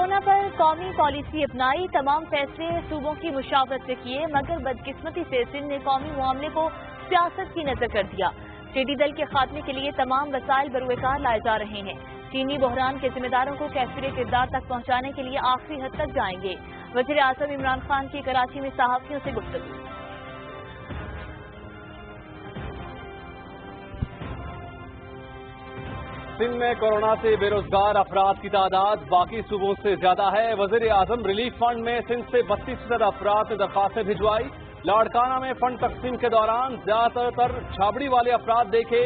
Corona پر قومی policy اپنائی، تمام فیصلے صوبوں کی مشاورت سے کیے، مگر بدقسمتی سے سندھ نے قومی معاملے کو سیاست کی نظر کر دیا۔ ٹڈی دل کے خاتمے کے لیے تمام وسائل بروئے کار لائے جا رہے ہیں۔ چینی بحران کے ذمہ داروں کو کیفر کردار تک پہنچانے کے لیے آخری حد تک جائیں گے۔ وزیر اعظم عمران خان کی کراچی میں صحافیوں سے گفتگو۔ سندھ میں کورونا سے بے روزگار افراد کی تعداد باقی صوبوں سے زیادہ ہے۔ وزیر اعظم ریلیف فنڈ میں سندھ سے 32% افراد نے درخواستیں بھجوائی۔ لاڑکانہ میں فنڈ تقسیم کے دوران زیادہ تر چھابڑی والے افراد دیکھے۔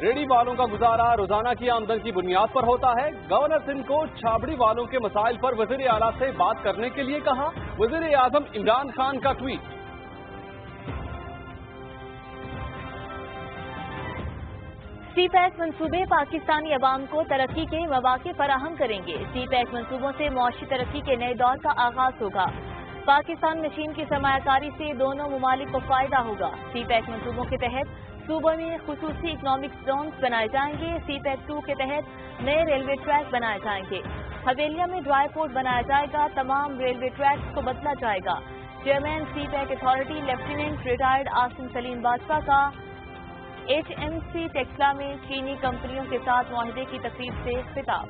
ریڑھی والوں کا گزارا روزانہ کی آمدن کی بنیاد پر ہوتا ہے۔ گورنر سندھ کو چھابڑی والوں کے مسائل پر وزیر اعلیٰ سے بات کرنے کے لیے کہا۔ وزیر اعظم عمران خان کا ٹویٹ۔ سی پیک منصوبے پاکستانی عوام کو ترقی کے مواقع فراہم کریں گے۔ سی پیک منصوبوں سے معاشی ترقی کے نئے دور کا آغاز ہوگا۔ پاکستان مشین کی سرمایہ کاری سے دونوں ممالک کو فائدہ ہوگا۔ سی پیک منصوبوں کے تحت صوبوں میں خصوصی اکنامک زونز بنائے جائیں گے۔ سی پیک 2 کے تحت نئے ریلوے ٹریک بنائے جائیں گے۔ حویلیہ میں ڈرائی پورٹ بنایا جائے گا۔ تمام ریلوے ٹریکس کو بدلا جائے گا۔ Chairman CPEC authority lieutenant retired Asim Saleem Bajwa کا HMC ٹیکسلا میں چینی کمپنیوں کے ساتھ معاہدے کی تقریب سے خطاب۔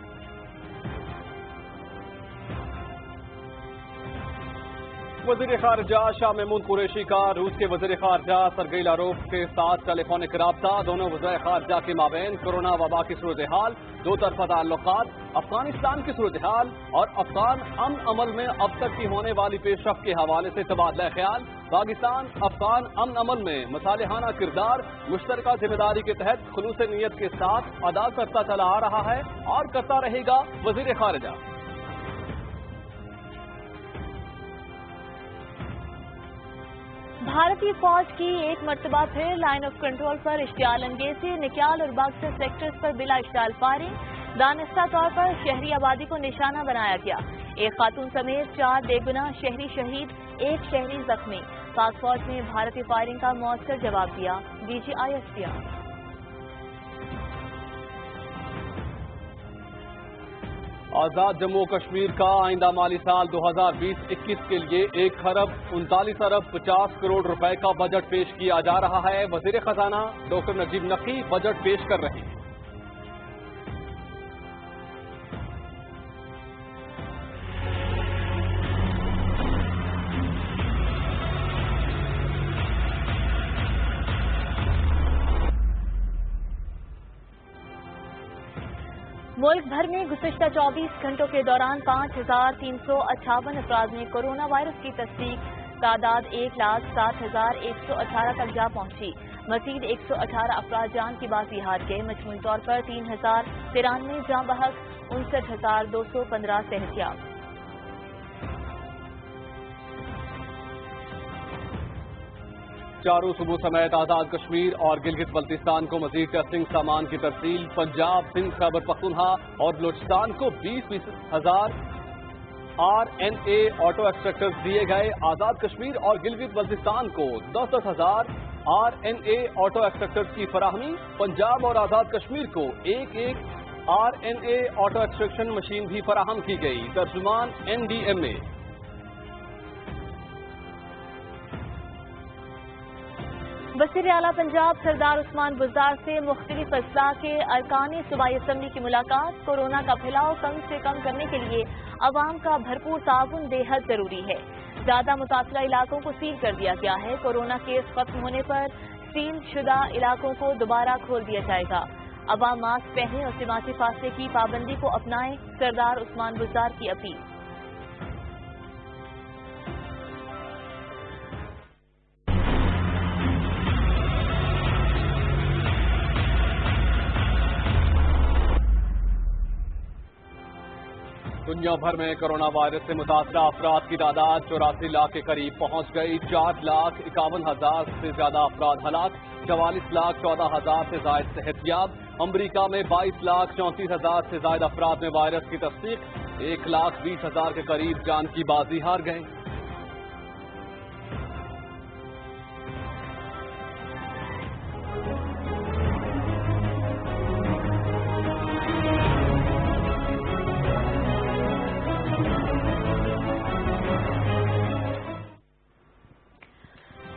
وزیر خارجہ شاہ محمود قریشی کا روس کے وزیر خارجہ سرگئی لاروف کے ساتھ ٹیلی فونک رابطہ۔ دونوں وزراء خارجہ کے مابین کورونا وبا کی صورتحال، دو طرفہ تعلقات، افغانستان کی صورتحال اور افغان امن عمل میں اب تک کی ہونے والی پیش رفت کے حوالے سے تبادلہ خیال۔ پاکستان افغان امن عمل میں مصالحانہ کردار مشترکہ ذمہ داری کے تحت خلوص نیت کے ساتھ ادا کرتا چلا آ رہا ہے اور کرتا رہے گا۔ وزیر خارجہ بھارتی فوج کی ایک مرتبہ پھر لائن آف کنٹرول پر اشتعال انگیزی، نکیال اور باکسر سیکٹرز پر بلا اشتعال فائرنگ، دانستہ طور پر شہری آبادی کو نشانہ بنایا گیا۔ ایک خاتون سمیت 4 بے گناہ شہری شہید، 1 شہری زخمی۔ پاک فوج نے بھارتی فائرنگ کا مؤثر جواب دیا۔ DGI SPR۔ آزاد جموں کشمیر کا آئندہ مالی سال 2020-21 کے لیے 1,39,50 کروڑ روپے کا بجٹ پیش کیا جا رہا ہے۔ وزیر خزانہ ڈاکٹر نجیب نقی بجٹ پیش کر رہے ہیں۔ ملک بھر میں گزشتہ 24 گھنٹوں کے دوران 5,358 افراد میں کورونا وائرس کی تصدیق، تعداد 1,07,118 تک جا پہنچی۔ مزید 118 افراد جان کی بازی ہار گئے۔ مجموعی طور پر 3,093 جاں بحق، 59,215 صحتیاب۔ چاروں صوبوں سمیت آزاد کشمیر اور گلگت بلتستان کو مزید ٹیسٹنگ سامان کی ترسیل۔ پنجاب، سندھ، خیبر پختونخوا اور بلوچستان کو 20,000 RNA آٹو ایکسٹریکٹرز دیے گئے۔ آزاد کشمیر اور گلگت بلتستان کو 10,000 RNA آٹو ایکسٹریکٹرز کی فراہمی۔ پنجاب اور آزاد کشمیر کو ایک RNA آٹو ایکسٹریکشن مشین بھی فراہم کی گئی۔ ترجمان NDMA۔ وزیر اعلیٰ پنجاب سردار عثمان بزدار سے مختلف اضلاع کے ارکان صوبائی اسمبلی کی ملاقات۔ کورونا کا پھیلاؤ کم سے کم کرنے کے لیے عوام کا بھرپور تعاون بے حد ضروری ہے۔ زیادہ متاثرہ علاقوں کو سیل کر دیا گیا ہے۔ کورونا کیس ختم ہونے پر سیل شدہ علاقوں کو دوبارہ کھول دیا جائے گا۔ عوام ماسک پہنیں اور سماجی فاصلے کی پابندی کو اپنائیں، سردار عثمان بزدار کی اپیل۔ دنیا بھر میں کورونا وائرس سے متاثرہ افراد کی تعداد 84 لاکھ کے قریب پہنچ گئی۔ 4,51,000 سے زیادہ افراد ہلاک، 44,14,000 سے زائد صحتیاب۔ امریکہ میں 22,34,000 سے زائد افراد میں وائرس کی تصدیق، 1,20,000 کے قریب جان کی بازی ہار گئے۔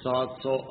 700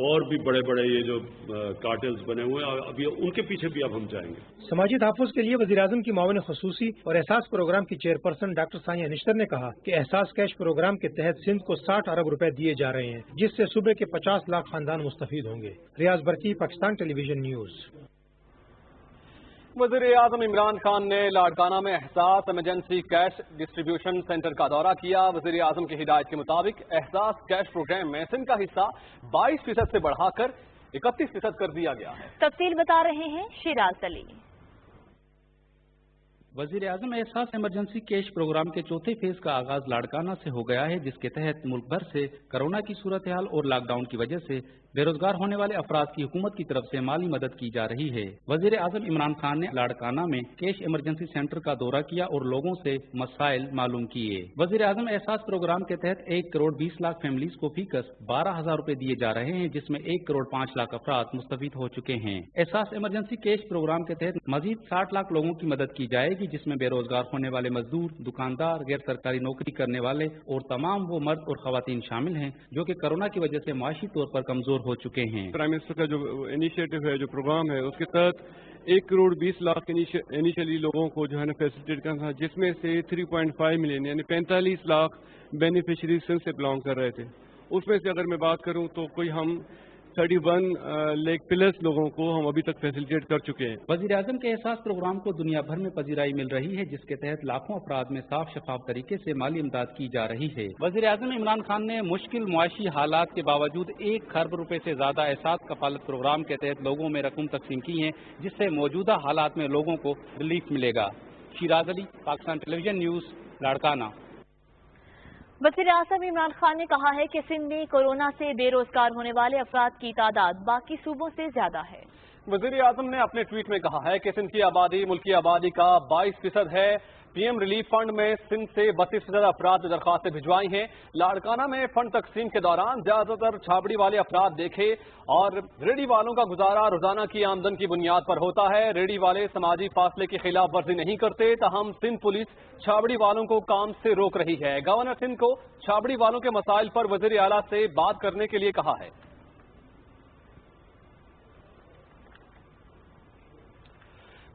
اور بھی بڑے بڑے یہ جو کارٹلز بنے ہوئے ہیں ابھی ان کے پیچھے بھی اب ہم جائیں گے۔ سماجی تحفظ کے لیے وزیراعظم کی معاون خصوصی اور احساس پروگرام کی چیئرپرسن ڈاکٹر ثانیہ نشتر نے کہا کہ احساس کیش پروگرام کے تحت سندھ کو 60 ارب روپے دیے جا رہے ہیں، جس سے صوبے کے 50 لاکھ خاندان مستفید ہوں گے۔ ریاض برقی، پاکستان ٹیلی ویژن نیوز۔ وزیر اعظم عمران خان نے لاڑکانہ میں احساس ایمرجنسی کیش ڈسٹریبیوشن سینٹر کا دورہ کیا۔ وزیر اعظم کی ہدایت کے مطابق احساس کیش پروگرام میں سندھ کا حصہ 22% سے بڑھا کر 31% کر دیا گیا ہے۔ تفصیل بتا رہے ہیں شیراز علی۔ وزیر اعظم احساس ایمرجنسی کیش پروگرام کے چوتھے فیز کا آغاز لاڑکانہ سے ہو گیا ہے، جس کے تحت ملک بھر سے کرونا کی صورتحال اور لاک ڈاؤن کی وجہ سے بے روزگار ہونے والے افراد کی حکومت کی طرف سے مالی مدد کی جا رہی ہے۔ وزیر اعظم عمران خان نے لاڑکانہ میں کیش ایمرجنسی سینٹر کا دورہ کیا اور لوگوں سے مسائل معلوم کیے۔ وزیر اعظم احساس پروگرام کے تحت 1 کروڑ 20 لاکھ فیملیز کو فی کس 12,000 روپے دیے جا رہے ہیں، جس میں 1 کروڑ 5 لاکھ افراد مستفید ہو چکے ہیں۔ احساس ایمرجنسی کیش پروگرام کے تحت مزید 60 لاکھ لوگوں کی مدد کی جائے گی، جس میں بے روزگار ہونے والے مزدور، دکاندار، غیر سرکاری نوکری کرنے والے اور تمام وہ مرد اور خواتین شامل ہیں جو کہ کورونا کی وجہ سے معاشی طور پر کمزور ہو چکے ہیں۔ پرائم منسٹر کا جو انیشیٹو ہے، جو پروگرام ہے، اس کے تحت 1 کروڑ 20 لاکھ انیشلی لوگوں کو جو ہے نا فیسیلیٹیٹ کرنا تھا، جس میں سے 3.5 ملین یعنی 45 لاکھ بینیفیشریز سندھ سے بلانگ کر رہے تھے۔ اس میں سے اگر میں بات کروں تو کوئی ہم 31 لیک پلس لوگوں کو ہم ابھی تک فیسیلیٹیٹ کر چکے ہیں۔ وزیر اعظم کے احساس پروگرام کو دنیا بھر میں پذیرائی مل رہی ہے، جس کے تحت لاکھوں افراد میں صاف شفاف طریقے سے مالی امداد کی جا رہی ہے۔ وزیر اعظم عمران خان نے مشکل معاشی حالات کے باوجود 1 کھرب روپے سے زیادہ احساس کفالت پروگرام کے تحت لوگوں میں رقم تقسیم کی ہیں، جس سے موجودہ حالات میں لوگوں کو ریلیف ملے گا۔ شیراز علی، پاکستان ٹیلی ویژن نیوز، لاڑکانہ۔ وزیر اعظم عمران خان نے کہا ہے کہ سندھ میں کورونا سے بے روزگار ہونے والے افراد کی تعداد باقی صوبوں سے زیادہ ہے۔ وزیر اعظم نے اپنے ٹویٹ میں کہا ہے کہ سندھ کی آبادی ملکی آبادی کا 22% ہے۔ پی ایم ریلیف فنڈ میں سندھ سے 32% افراد نے درخواستیں بھجوائی ہیں۔ لاڑکانہ میں فنڈ تقسیم کے دوران زیادہ تر چھابڑی والے افراد دیکھے اور ریڑھی والوں کا گزارا روزانہ کی آمدن کی بنیاد پر ہوتا ہے۔ ریڑھی والے سماجی فاصلے کی خلاف ورزی نہیں کرتے، تاہم سندھ پولیس چھابڑی والوں کو کام سے روک رہی ہے۔ گورنر سندھ کو چھابڑی والوں کے مسائل پر وزیر اعلیٰ سے بات کرنے کے لیے کہا ہے۔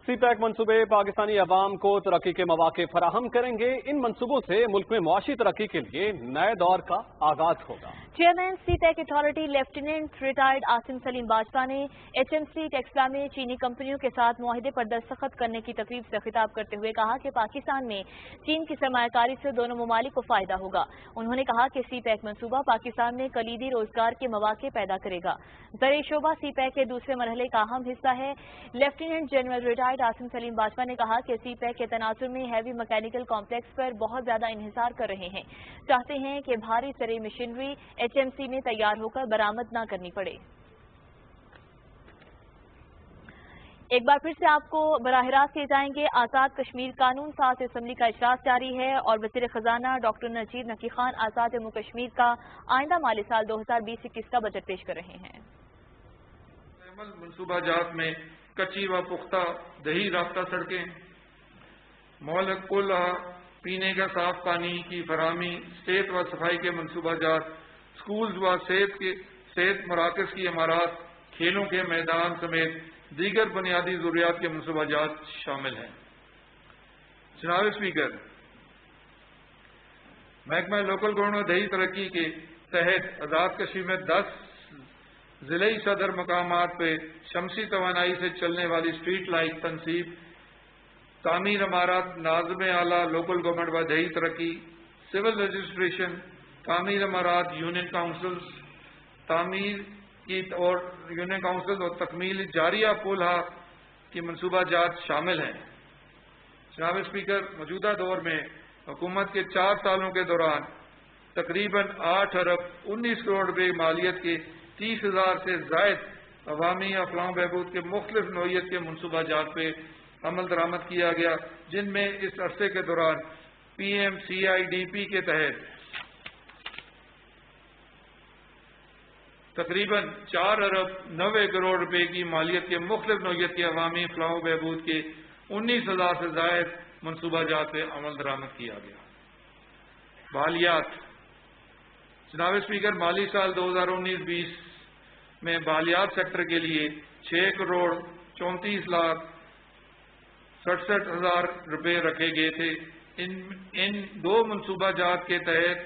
سی پیک منصوبے پاکستانی عوام کو ترقی کے مواقع فراہم کریں گے۔ ان منصوبوں سے ملک میں معاشی ترقی کے لیے نئے دور کا آغاز ہوگا۔ Chairman CPEC authority lieutenant retired Asim Saleem Bajwa نے ایچ ایم سی ٹیکسلا میں چینی کمپنیوں کے ساتھ معاہدے پر دستخط کرنے کی تقریب سے خطاب کرتے ہوئے کہا کہ پاکستان میں چین کی سرمایہ کاری سے دونوں ممالک کو فائدہ ہوگا۔ انہوں نے کہا کہ سی پیک منصوبہ پاکستان میں کلیدی روزگار کے مواقع پیدا کرے گا۔ زرعی شعبہ سی پیک کے دوسرے مرحلے کا اہم حصہ ہے۔ Lieutenant general retired Asim Saleem Bajwa نے کہا کہ سی پیک کے تناظر میں ہیوی مکینیکل کمپلیکس پر بہت زیادہ انحصار کر رہے ہیں، چاہتے ہیں کہ بھاری زرعی مشینری ایچ ایم سی میں تیار ہو کر برآمد نہ کرنی پڑے۔ ایک بار پھر سے آپ کو براہ راست لے جائیں گے۔ آزاد کشمیر قانون ساز اسمبلی کا اجلاس جاری ہے اور وزیر خزانہ ڈاکٹر نذیر نقی خان آزاد جموں کشمیر کا آئندہ مالی سال 2020-21 کا بجٹ پیش کر رہے ہیں۔ منصوبہ جات میں کچی و پختہ دیہی رابطہ سڑکیں، مہلک پل، پینے کا صاف پانی کی فراہمی، صحت و صفائی کے منصوبہ جات، سکولز و صحت مراکز کی عمارات، کھیلوں کے میدان سمیت دیگر بنیادی ضروریات کے منصوبہ جات شامل ہیں۔ جناب اسپیکر، محکمہ لوکل گورنمنٹ دیہی ترقی کے تحت آزاد کشمیر میں 10 ضلعی صدر مقامات پہ شمسی توانائی سے چلنے والی اسٹریٹ لائٹ تنصیب، تعمیر عمارات، ناظم اعلیٰ لوکل گورنمنٹ و دیہی ترقی، سول رجسٹریشن، تعمیر عمارات، یونین کاؤنسلز، تعمیر کی اور یونین کاؤنسل اور تکمیل جاریہ پل کی منصوبہ جات شامل ہیں۔ جناب اسپیکر، موجودہ دور میں حکومت کے 4 سالوں کے دوران تقریباً 8 ارب 19 کروڑ روپے مالیت کے 30,000 سے زائد عوامی افلاح و بہبود کے مختلف نوعیت کے منصوبہ جات پہ عمل درآمد کیا گیا، جن میں اس عرصے کے دوران P M C I D P کے تحت تقریباً 4 ارب 90 کروڑ روپے کی مالیت کے مختلف نوعیت کے عوامی فلاح و بہبود کے 19,000 سے زائد منصوبہ جات پہ عمل درآمد کیا گیا۔ مالیات، جناب اسپیکر، مالی سال 2019-20 میں بالیات سیکٹر کے لیے 6,34,67,000 روپے رکھے گئے تھے۔ ان دو منصوبہ جات کے تحت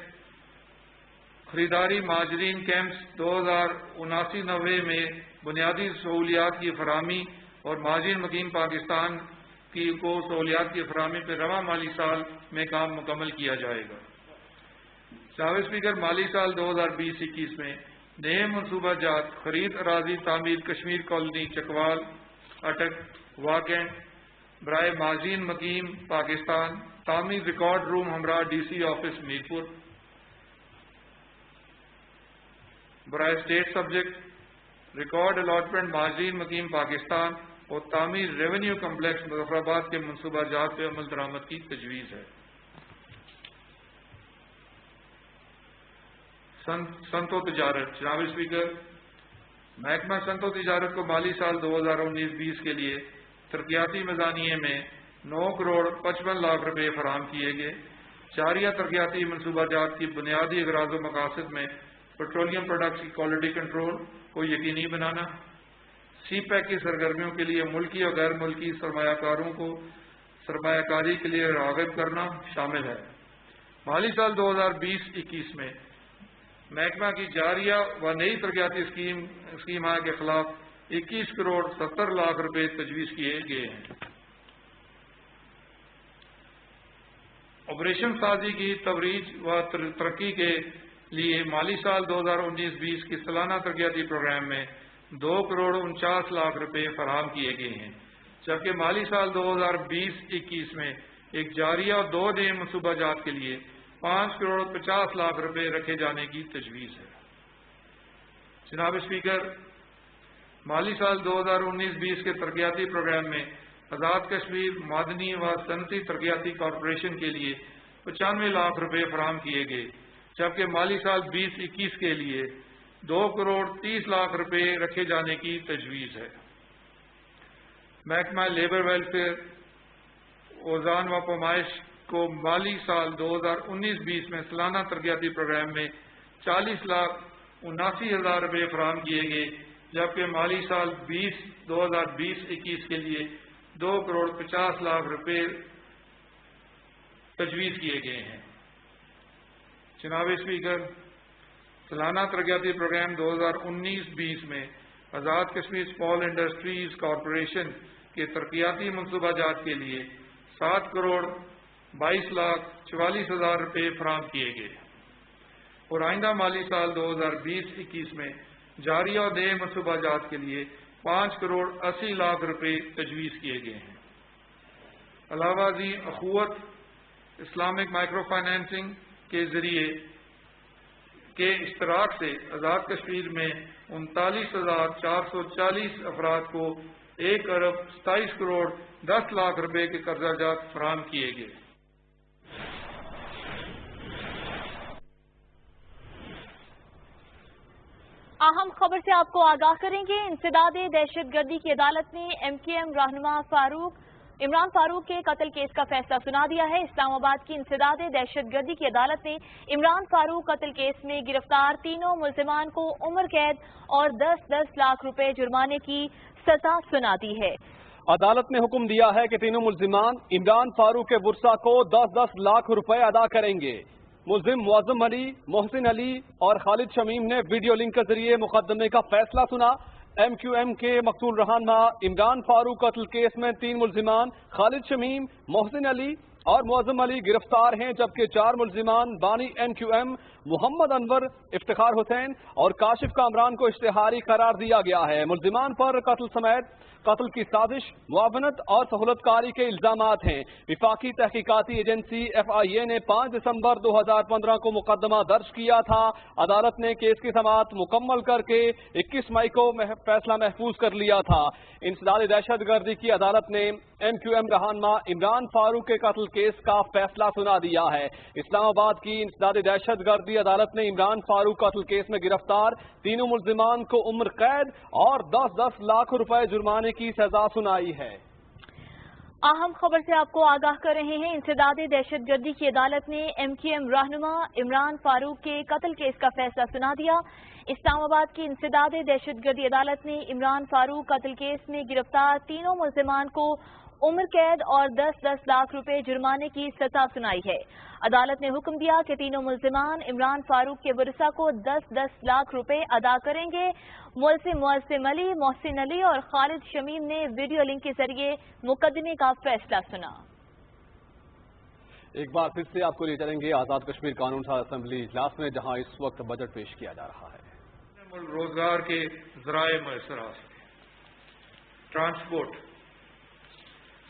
خریداری مہاجرین کیمپس 2079 میں بنیادی سہولیات کی فراہمی اور مہاجرین مقیم پاکستان کو سہولیات کی فراہمی پر رواں مالی سال میں کام مکمل کیا جائے گا۔ جناب اسپیکر، مالی سال 2020-21 میں نئے منصوبہ جات خرید اراضی تعمیر کشمیر کالونی چکوال اٹک واکینڈ برائے مہاجرین مقیم پاکستان، تعمیر ریکارڈ روم ہمراہ ڈی سی آفس میرپور برائے اسٹیٹ سبجیکٹ، ریکارڈ الاٹمنٹ مہاجرین مقیم پاکستان اور تعمیر ریونیو کمپلیکس مظفر آباد کے منصوبہ جات پہ عمل درآمد کی تجویز ہے۔ صنعت و تجارت، جناب اسپیکر، محکمہ صنعت و تجارت کو مالی سال 2019-20 کے لیے ترقیاتی میزانیے میں 9,55 لاکھ روپے فراہم کیے گئے۔ جاریہ ترقیاتی منصوبہ جات کی بنیادی اغراض و مقاصد میں پیٹرولیم پروڈکٹس کی کوالٹی کنٹرول کو یقینی بنانا، سی پیک کی سرگرمیوں کے لیے ملکی اور غیر ملکی سرمایہ کاروں کو سرمایہ کاری کے لیے راغب کرنا شامل ہے۔ مالی سال 2020-21 میں محکمہ کی جاریہ و نئی ترقیاتی اسکیم کے خلاف 21,70 لاکھ روپے تجویز کیے گئے ہیں۔ آپریشن سازی کی ترویج و ترقی کے لیے مالی سال 2019-20 کی سالانہ ترقیاتی پروگرام میں 2,49 لاکھ روپے فراہم کیے گئے ہیں، جبکہ مالی سال 2020-21 میں ایک جاریہ اور 2 نئے منصوبہ جات کے لیے 5,50 لاکھ روپے رکھے جانے کی تجویز ہے۔ جناب اسپیکر، مالی سال 2019-20 کے ترقیاتی پروگرام میں آزاد کشمیر معدنی و صنعتی ترقیاتی کارپوریشن کے لیے 95 لاکھ روپے فراہم کیے گئے، جبکہ مالی سال 20-21 کے لیے 2,30 لاکھ روپے رکھے جانے کی تجویز ہے۔ محکمہ لیبر ویلفیئر اوزان و پیمائش کو مالی سال 2019-20 میں سالانہ ترقیاتی پروگرام میں 40,79,000 روپے فراہم کیے گئے، جبکہ مالی سال 2020-21 کے لیے 2,50 لاکھ روپے تجویز کیے گئے ہیں۔ جناب اسپیکر، سالانہ ترقیاتی پروگرام 2019-20 میں Azad Kashmir small industries corporation کے ترقیاتی منصوبہ جات کے لیے 7,22,44,000 روپے فراہم کیے گئے اور آئندہ مالی سال 2020-21 میں جاری اور نئے منصوبہ جات کے لیے 5,80,00,000 روپے تجویز کیے گئے ہیں۔ علاوہ ازیں اخوت اسلامک مائکرو فائنینسنگ کے ذریعے کے اشتراک سے آزاد کشمیر میں 39,440 افراد کو 1,27,10,00,000 روپے کے قرضہ جات فراہم کیے گئے۔ اہم خبر سے آپ کو آگاہ کریں گے۔ انسداد دہشت گردی کی عدالت نے MQM رہنما عمران فاروق کے قتل کیس کا فیصلہ سنا دیا ہے۔ اسلام آباد کی انسداد دہشت گردی کی عدالت نے عمران فاروق قتل کیس میں گرفتار تینوں ملزمان کو عمر قید اور 10-10 لاکھ روپے جرمانے کی سزا سنا دی ہے۔ عدالت نے حکم دیا ہے کہ تینوں ملزمان عمران فاروق کے ورثاء کو 10-10 لاکھ روپے ادا کریں گے۔ ملزم معظم علی، محسن علی اور خالد شمیم نے ویڈیو لنک کے ذریعے مقدمے کا فیصلہ سنا۔ MQM کے مقتول رہنما عمران فاروق قتل کیس میں 3 ملزمان خالد شمیم، محسن علی اور معظم علی گرفتار ہیں، جبکہ 4 ملزمان بانی MQM محمد انور، افتخار حسین اور کاشف کامران کو اشتہاری قرار دیا گیا ہے۔ ملزمان پر قتل سمیت قتل کی سازش، معاونت اور سہولت کاری کے الزامات ہیں۔ وفاقی تحقیقاتی ایجنسی FIA نے 5 دسمبر 2015 کو مقدمہ درج کیا تھا۔ عدالت نے کیس کی سماعت مکمل کر کے 21 مئی کو فیصلہ محفوظ کر لیا تھا۔ انسداد دہشت گردی کی عدالت نے MQM رہنما عمران فاروق کے قتل کیس کا فیصلہ سنا دیا ہے۔ اسلام آباد کی انسداد دہشت گردی عدالت نے عمران فاروق قتل کیس میں گرفتار تینوں ملزمان کو عمر قید اور 10-10 لاکھ روپے جرمانے کی سزا سنائی ہے۔ اہم خبر سے آپ کو آگاہ کر رہے ہیں۔ انسداد دہشت گردی کی عدالت نے MQM رہنما عمران فاروق کے قتل کیس کا فیصلہ سنا دیا۔ اسلام آباد کی انسداد دہشت گردی عدالت نے عمران فاروق قتل کیس میں گرفتار تینوں ملزمان کو عمر قید اور 10-10 لاکھ روپے جرمانے کی سزا سنائی ہے۔ عدالت نے حکم دیا کہ تینوں ملزمان عمران فاروق کے ورثاء کو 10-10 لاکھ روپے ادا کریں گے۔ ملزم علی، محسن علی اور خالد شمیم نے ویڈیو لنک کے ذریعے مقدمے کا فیصلہ سنا۔ ایک بار پھر سے آپ کو لے چلیں گے آزاد کشمیر قانون ساز اسمبلی اجلاس میں، جہاں اس وقت بجٹ پیش کیا جا رہا ہے۔ روزگار کے ذرائع میسرات، ٹرانسپورٹ،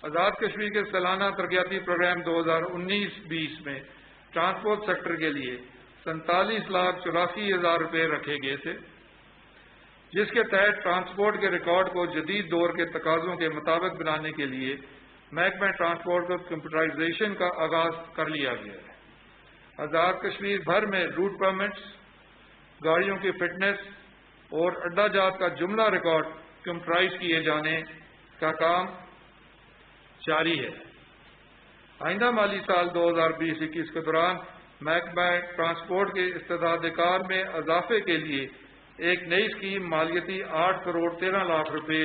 آزاد کشمیر کے سالانہ ترقیاتی پروگرام 2019-20 میں ٹرانسپورٹ سیکٹر کے لیے 47,84,000 روپے رکھے گئے تھے، جس کے تحت ٹرانسپورٹ کے ریکارڈ کو جدید دور کے تقاضوں کے مطابق بنانے کے لیے محکمہ ٹرانسپورٹ کو کمپیوٹرائزیشن کا آغاز کر لیا گیا ہے۔ آزاد کشمیر بھر میں روٹ پرمٹس، گاڑیوں کی فٹنس اور اڈا جات کا جملہ ریکارڈ کمپیوٹرائز کیے جانے کا کام جاری ہے۔ آئندہ مالی سال 2020-21 کے دوران محکمہ ٹرانسپورٹ کے استعداد کار میں اضافے کے لیے ایک نئی اسکیم مالیتی 8 کروڑ 13 لاکھ روپے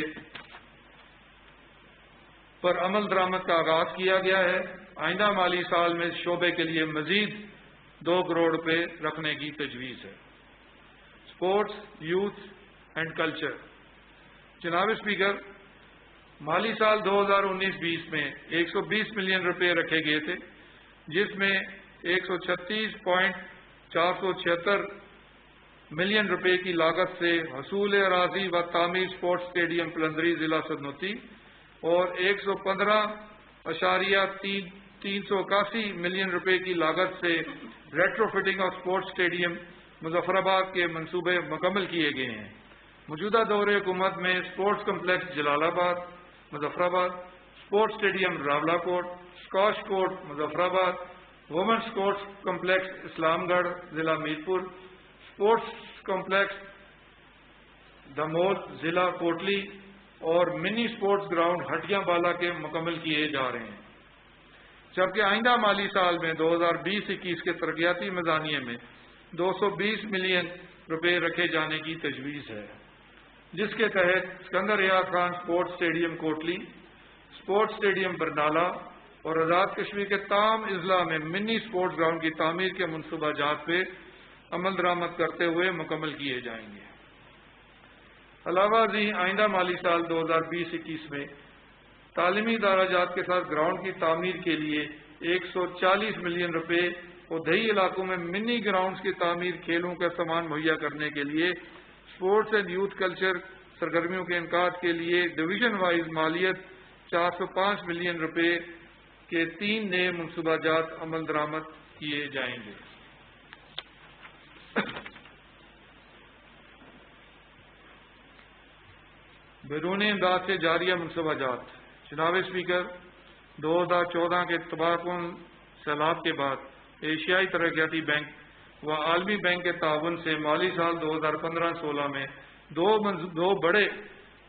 پر عمل درآمد کا آغاز کیا گیا ہے۔ آئندہ مالی سال میں شعبے کے لیے مزید 2 کروڑ روپے رکھنے کی تجویز ہے۔ اسپورٹس، یوتھ اینڈ کلچر، جناب اسپیکر، مالی سال 2019-20 میں 120 ملین روپے رکھے گئے تھے، جس میں 136.476 ملین روپے کی لاگت سے حصول اراضی و تعمیر اسپورٹس اسٹیڈیم پلندری ضلع سدنوتی اور 115.381 ملین روپے کی لاگت سے retro fitting of sports stadium Muzaffar آباد کے منصوبے مکمل کیے گئے ہیں۔ موجودہ دور حکومت میں اسپورٹس کمپلیکس جلال آباد، مظفر آباد، اسپورٹس اسٹیڈیم راولا کوٹ، اسکواش کورٹ مظفر آباد، وومنس اسپورٹس کمپلیکس اسلام گڑھ ضلع میرپور، اسپورٹس کمپلیکس دمول ضلع کوٹلی اور منی اسپورٹس گراؤنڈ ہٹیاں بالا کے مکمل کیے جا رہے ہیں، جبکہ آئندہ مالی سال میں 2020-21 کے ترقیاتی میزانیے میں 220 ملین روپے رکھے جانے کی تجویز ہے، جس کے تحت Sikandar Riaz Khan sports stadium Kotli, sports stadium Barnala اور آزاد کشمیر کے تمام اضلاع میں منی اسپورٹس گراؤنڈ کی تعمیر کے منصوبہ جات پہ عمل درآمد کرتے ہوئے مکمل کیے جائیں گے۔ علاوہ ازیں آئندہ مالی سال 2020-21 میں تعلیمی ادارہ جات کے ساتھ گراؤنڈ کی تعمیر کے لیے 140 ملین روپے اور دیہی علاقوں میں منی گراؤنڈز کی تعمیر، کھیلوں کا سامان مہیا کرنے کے لیے، اسپورٹس اینڈ یوتھ کلچر سرگرمیوں کے انعقاد کے لیے ڈویژن وائز مالیت 405 ملین روپے کے 3 نئے منصوبہ جات عمل درآمد کیے جائیں گے۔ بیرون امداد سے جاریہ منصوبہ جات، جناب اسپیکر، 2014 کے تباہ کن سیلاب کے بعد ایشیائی ترقیاتی بینک و عالمی بینک کے تعاون سے مالی سال 2015-16 میں دو بڑے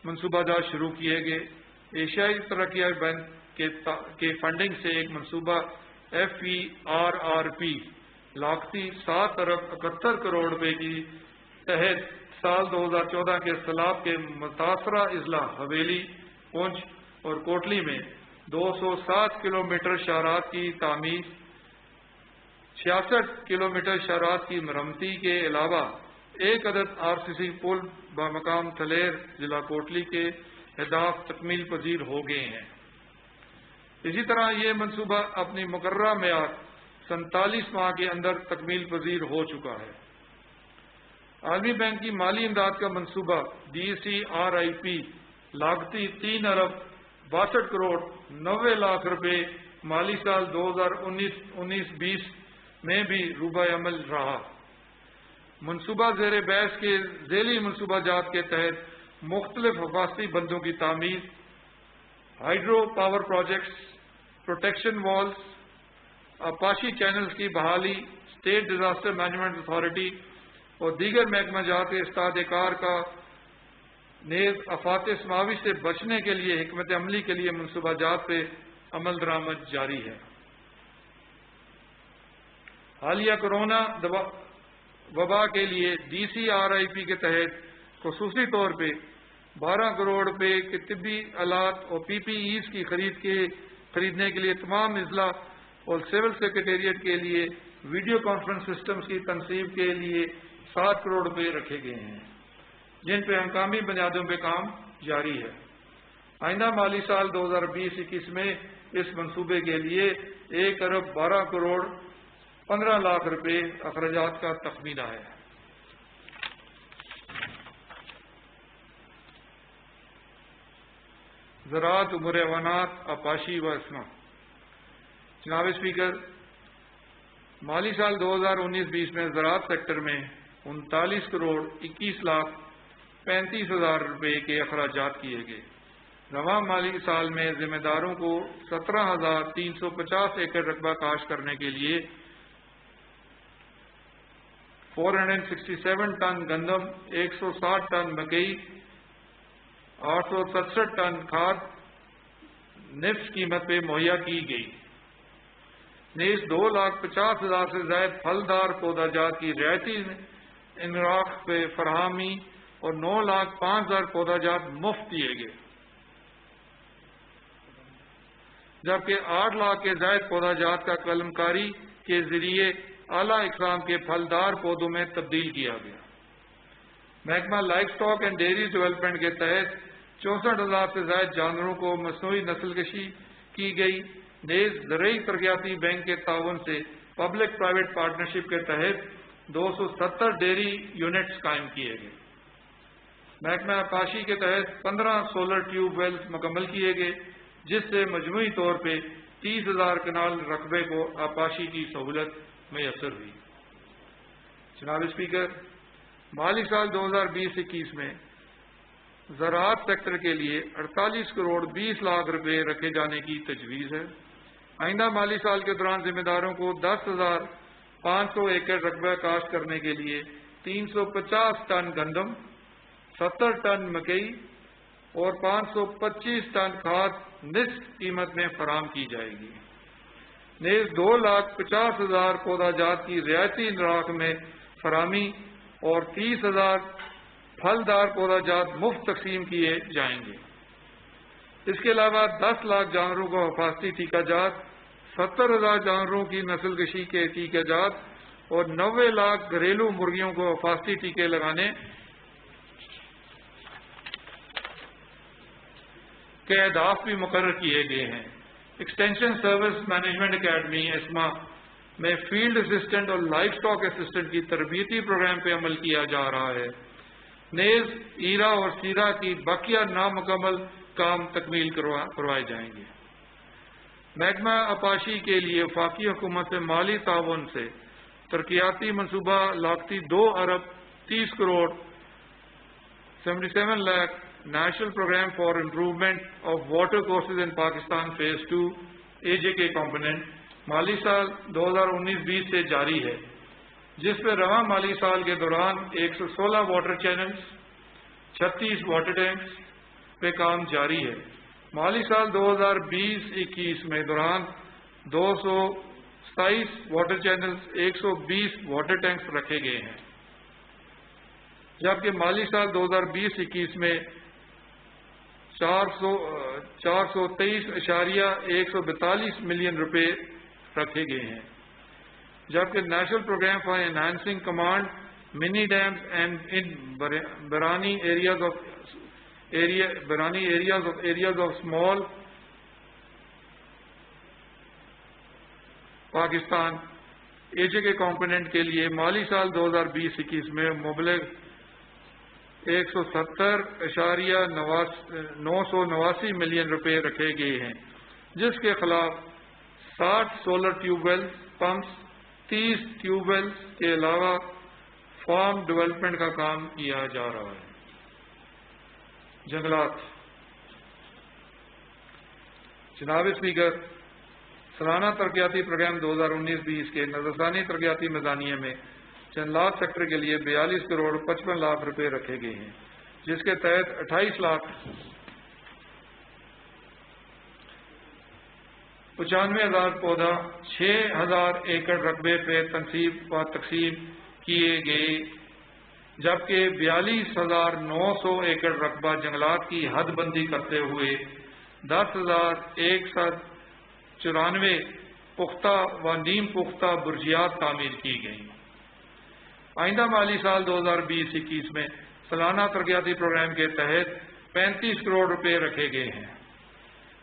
منصوبہ جات شروع کیے گئے۔ ایشیائی ترقیاتی بینک کے فنڈنگ سے ایک منصوبہ FERRP لاگتی 7 ارب 71 کروڑ روپے کی تحت سال 2014 کے سیلاب کے متاثرہ اضلاع حویلی، پونچھ اور کوٹلی میں 207 کلومیٹر شاہراہ کی تعمیر، 66 کلومیٹر شاہراہ کی مرمتی کے علاوہ ایک عدد RCC پل بمقام تھلیر ضلع کوٹلی کے اہداف تکمیل پذیر ہو گئے ہیں۔ اسی طرح یہ منصوبہ اپنی مقررہ میعاد 47 ماہ کے اندر تکمیل پذیر ہو چکا ہے۔ عالمی بینک کی مالی امداد کا منصوبہ DCRIP لاگتی 3 ارب 62 کروڑ 90 لاکھ روپے مالی سال 2019-20 میں بھی روبہ عمل رہا۔ منصوبہ زیر بحث کے ذیلی منصوبہ جات کے تحت مختلف حفاظتی بندوں کی تعمیر، hydro power projects, protection walls, آپاشی چینلز کی بحالی، اسٹیٹ ڈیزاسٹر مینجمنٹ اتھارٹی اور دیگر محکمہ جات کے استاد کار کا نیز آفات سماوی سے بچنے کے لیے حکمت عملی کے لیے منصوبہ جات پہ عمل درآمد جاری ہے۔ وبا کے لیے DCRIP کے تحت خصوصی طور پہ 12 کروڑ روپے کے طبی آلات اور PPEs کی خریدنے کے لیے تمام اضلاع اور سول سیکریٹریٹ کے لیے ویڈیو کانفرنس سسٹمز کی تنصیب کے لیے 7 کروڑ روپے رکھے گئے ہیں، جن پہ ہنگامی بنیادوں پہ کام جاری ہے۔ آئندہ مالی سال 2020-21 میں اس منصوبے کے لیے 1 ارب 12 کروڑ 15 لاکھ روپے اخراجات کا تخمینہ ہے۔ زراعت، امور حیوانات، آبپاشی و اسما۔ جناب اسپیکر، مالی سال 2019-20 میں زراعت سیکٹر میں 39 کروڑ 21 لاکھ 35 ہزار روپے کے اخراجات کیے گئے۔ رواں مالی سال میں ذمہ داروں کو 17,350 ایکڑ رقبہ کاشت کرنے کے لیے 467 ٹن گندم، 160 ٹن مکئی، 867 ٹن کھاد نفس قیمت پہ مہیا کی گئی۔ نیز 2,50,000 سے زائد پھلدار پودا جات کی رعایتی انراق پہ فراہمی اور 9,05,000 پودا جات مفت دیے گئے، جبکہ 8 لاکھ کے زائد پودا جات کا قلم کاری کے ذریعے اعلیٰ اقسام کے پھلدار پودوں میں تبدیل کیا گیا۔ محکمہ life stock and dairy development کے تحت 64,000 سے زائد جانوروں کو مصنوعی نسل کشی کی گئی۔ نیز زرعی ترقیاتی بینک کے تعاون سے پبلک پرائیویٹ پارٹنرشپ کے تحت 270 ڈیری یونٹس قائم کیے گئے۔ محکمہ آبپاشی کے تحت 15 سولر ٹیوب ویلز مکمل کیے گئے، جس سے مجموعی طور پہ 30,000 کنال رقبے کو آبپاشی کی سہولت میسر ہوئی۔ جناب اسپیکر، مالی سال 2020-21 میں زراعت سیکٹر کے لیے 48 کروڑ 20 لاکھ روپے رکھے جانے کی تجویز ہے۔ آئندہ مالی سال کے دوران ذمہ داروں کو 10,500 ایکڑ رقبہ کاشت کرنے کے لیے 350 ٹن گندم، 70 ٹن مکئی اور 525 ٹن کھاد نصف قیمت میں فراہم کی جائے گی۔ نیز 2,50,000 پودا جات کی رعایتی انراق میں فراہمی اور 30,000 پھلدار پودا جات مفت تقسیم کیے جائیں گے۔ اس کے علاوہ 10 لاکھ جانوروں کو حفاظتی ٹیکہ جات، 70,000 جانوروں کی نسل کشی کے ٹیکہ جات اور 90 لاکھ گھریلو مرغیوں کو حفاظتی ٹیکے لگانے کے اہداف بھی مقرر کیے گئے ہیں۔ ایکسٹینشن سروس مینجمنٹ اکیڈمی اسما میں فیلڈ اسسٹنٹ اور لائف اسٹاک اسسٹنٹ کی تربیتی پروگرام پہ عمل کیا جا رہا ہے۔ نیز ایرا اور سیرا کی باقیہ نامکمل کام تکمیل کروائے جائیں گے۔ محکمہ آبپاشی کے لیے وفاقی حکومت سے مالی تعاون سے ترقیاتی منصوبہ لاگتی 2 ارب 30 crore 77 lakh national programme for improvement of water courses in Pakistan phase 2 AJK component مالی سال 2019-20 سے جاری ہے، جس پہ رواں مالی سال کے دوران 116 واٹر چینلز، 36 واٹر ٹینکس پہ کام جاری ہے۔ مالی سال 2020-21 میں دوران 227 واٹر چینلز، 120 واٹر ٹینکس رکھے گئے ہیں، جبکہ مالی سال 2020-21 میں 423.142 ملین روپے رکھے گئے ہیں، جبکہ national programme for enhancing command mini dams and in barani areas of small Pakistan AJK component کے لیے مالی سال 2020-21 میں مبلغ 170.989 ملین روپے رکھے گئے ہیں، جس کے خلاف 60 solar tube wells pumps, 30 tube wells کے علاوہ فارم ڈیولپمنٹ کا کام کیا جا رہا ہے۔ جنگلات۔ جناب اسپیکر، سالانہ ترقیاتی پروگرام 2019-20 کے نظرثانی ترقیاتی میزانیے میں جنگلات سیکٹر کے لیے 42 کروڑ 55 لاکھ روپے رکھے گئے ہیں، جس کے تحت 28 لاکھ 95,000 پودا 6,000 ایکڑ رقبے پہ تنصیب و تقسیم کیے گئے، جبکہ 42,900 ایکڑ رقبہ جنگلات کی حد بندی کرتے ہوئے 10,194 پختہ و نیم پختہ برجیات تعمیر کی گئیں۔ آئندہ مالی سال 2020-21 میں سالانہ ترقیاتی پروگرام کے تحت 35 کروڑ روپے رکھے گئے ہیں،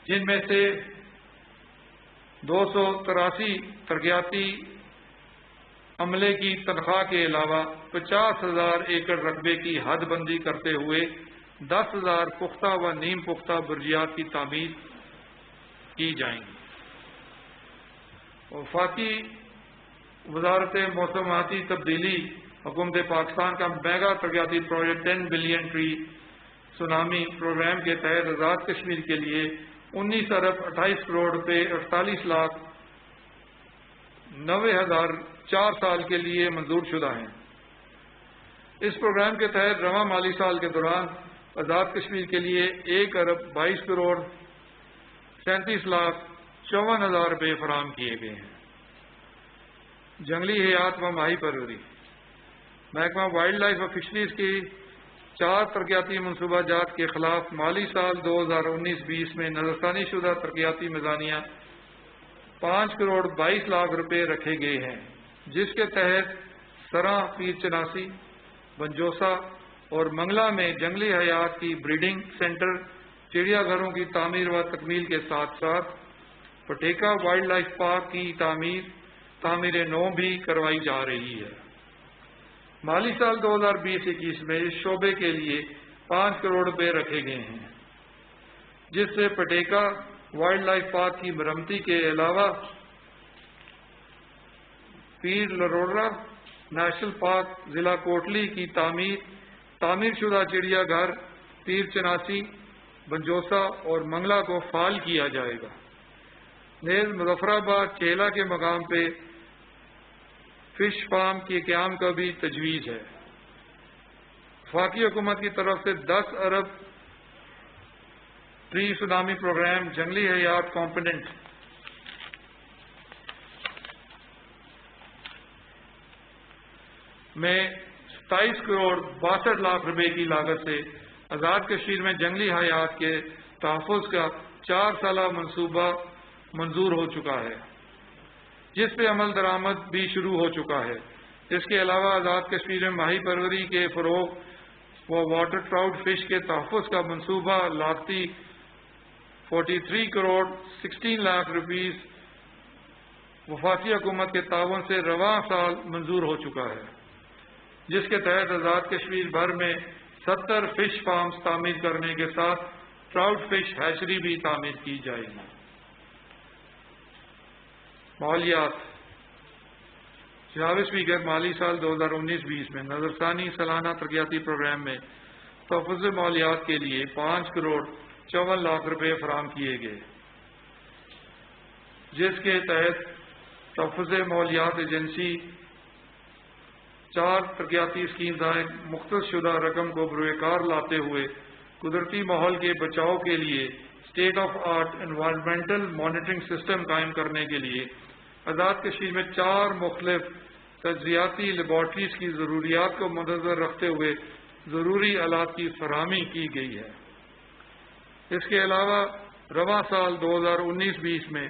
جن میں سے 283 ترقیاتی عملے کی تنخواہ کے علاوہ 50,000 ایکڑ رقبے کی حد بندی کرتے ہوئے 10,000 پختہ و نیم پختہ برجیات کی تعمیر کی جائیں گی۔ وفاقی وزارت موسمیاتی تبدیلی حکومت پاکستان کا میگا ترقیاتی project 10 billion tree tsunami programme کے تحت آزاد کشمیر کے لیے 19 ارب 28 کروڑ روپے 48,90,000 4 سال کے لیے منظور شدہ ہیں۔ اس پروگرام کے تحت رواں مالی سال کے دوران آزاد کشمیر کے لیے 1 ارب 22 کروڑ 37,54,000 روپے فراہم کیے گئے ہیں۔ جنگلی حیات و ماہی پروری محکمہ وائلڈ لائف و فشریز کی 4 ترقیاتی منصوبہ جات کے خلاف مالی سال 2019-20 میں نظرثانی شدہ ترقیاتی میزانیہ 5 کروڑ 22 لاکھ روپے رکھے گئے ہیں، جس کے تحت سراں، پیر چناسی، بنجوسا اور منگلا میں جنگلی حیات کی بریڈنگ سینٹر، چڑیا گھروں کی تعمیر و تکمیل کے ساتھ ساتھ پٹیکا وائلڈ لائف پارک کی تعمیر نو بھی کروائی جا رہی ہے۔ مالی سال 2020-21 میں اس شعبے کے لیے 5 کروڑ روپے رکھے گئے ہیں، جس سے پٹیکا وائلڈ لائف پارک کی مرمتی کے علاوہ پیر لروڑا نیشنل پارک ضلع کوٹلی کی تعمیر شدہ چڑیا گھر، پیر چناسی، بنجوسا اور منگلا کو فعال کیا جائے گا۔ نیز مظفر آباد چیلا کے مقام پہ فش فارم کے قیام کا بھی تجویز ہے۔ وفاقی حکومت کی طرف سے 10 ارب ٹری سونامی پروگرام جنگلی حیات کمپوننٹ میں 27 کروڑ 62 لاکھ روپے کی لاگت سے آزاد کشمیر میں جنگلی حیات کے تحفظ کا 4 سالہ منصوبہ منظور ہو چکا ہے، جس پہ عمل درآمد بھی شروع ہو چکا ہے۔ اس کے علاوہ آزاد کشمیر میں ماہی پروری کے فروغ و واٹر ٹراؤٹ فش کے تحفظ کا منصوبہ لاگتی 43 کروڑ 16 لاکھ روپیز وفاقی حکومت کے تعاون سے رواں سال منظور ہو چکا ہے، جس کے تحت آزاد کشمیر بھر میں 70 فش فارمز تعمیر کرنے کے ساتھ ٹراؤٹ فش ہیچری بھی تعمیر کی جائے گی۔ مالیات جناب اسپیکر، مالی سال 2019-20 میں نظرثانی سالانہ ترقیاتی پروگرام میں تحفظ مالیات کے لیے 5 کروڑ 54 لاکھ روپے فراہم کیے گئے، جس کے تحت تحفظ مالیات ایجنسی 4 ترقیاتی اسکیم تحت مختص شدہ رقم کو بروئے کار لاتے ہوئے قدرتی ماحول کے بچاؤ کے لیے state of art environmental monitoring system قائم کرنے کے لیے آزاد کشمیر میں 4 مختلف تجزیاتی لیبارٹریز کی ضروریات کو مدنظر رکھتے ہوئے ضروری آلات کی فراہمی کی گئی ہے۔ اس کے علاوہ رواں سال 2019-20 میں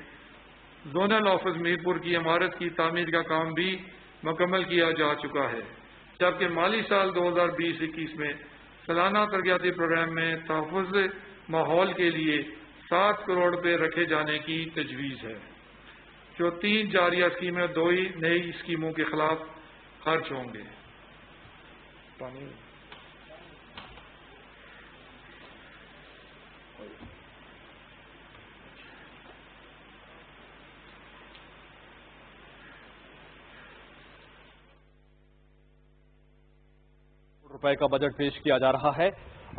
زونل آفس میرپور کی عمارت کی تعمیر کا کام بھی مکمل کیا جا چکا ہے، جبکہ مالی سال 2020-21 میں سالانہ ترقیاتی پروگرام میں تحفظ ماحول کے لیے 7 کروڑ روپے رکھے جانے کی تجویز ہے، جو 3 جاریہ اسکیمیں اور 2 نئی اسکیموں کے خلاف خرچ ہوں گے۔ روپے کا بجٹ پیش کیا جا رہا ہے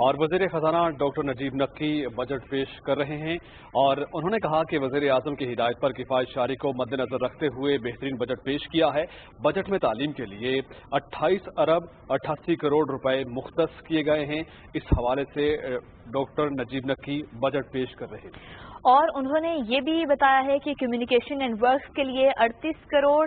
اور وزیر خزانہ ڈاکٹر نجیب نقی بجٹ پیش کر رہے ہیں، اور انہوں نے کہا کہ وزیر اعظم کی ہدایت پر کفایت شعاری کو مد نظر رکھتے ہوئے بہترین بجٹ پیش کیا ہے۔ بجٹ میں تعلیم کے لیے 28 ارب 88 کروڑ روپے مختص کیے گئے ہیں۔ اس حوالے سے ڈاکٹر نجیب نقی بجٹ پیش کر رہے ہیں، اور انہوں نے یہ بھی بتایا ہے کہ کمیونیکیشن اینڈ ورکس کے لیے 38 کروڑ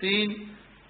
3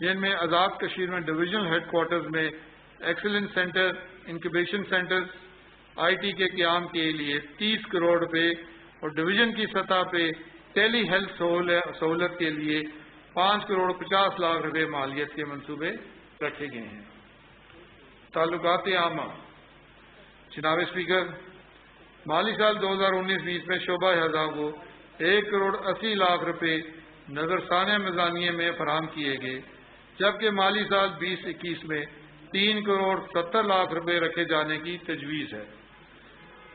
جن میں آزاد کشمیر میں ڈویژنل ہیڈ کوارٹرز میں excellence centre, incubation centre I T کے قیام کے لیے 30 کروڑ روپے اور ڈویژن کی سطح پہ ٹیلی ہیلتھ سہولت کے لیے 5 کروڑ 50 لاکھ روپے مالیت کے منصوبے رکھے گئے ہیں۔ تعلقات عامہ۔ جناب اسپیکر، مالی سال 2019-20 میں شعبہ اعضاء کو 1 کروڑ 80 لاکھ روپے نظرثانہ میزانیے میں فراہم کیے گئے، جبکہ مالی سال 2021 میں 3 کروڑ 70 لاکھ روپے رکھے جانے کی تجویز ہے،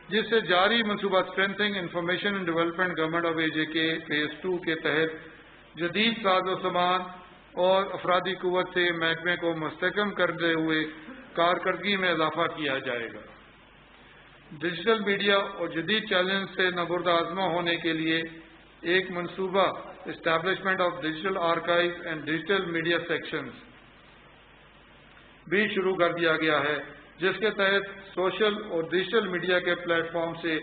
جس سے جاری منصوبہ strengthening information and development government of AJ کے فیز 2 کے تحت جدید ساز و سامان اور افرادی قوت سے محکمے کو مستحکم کرتے ہوئے کارکردگی میں اضافہ کیا جائے گا۔ ڈیجیٹل میڈیا اور جدید چیلنج سے نبرد آزما ہونے کے لیے ایک منصوبہ establishment of digital archive and digital media sections بھی شروع کر دیا گیا ہے، جس کے تحت سوشل اور ڈیجیٹل میڈیا کے پلیٹ فارم سے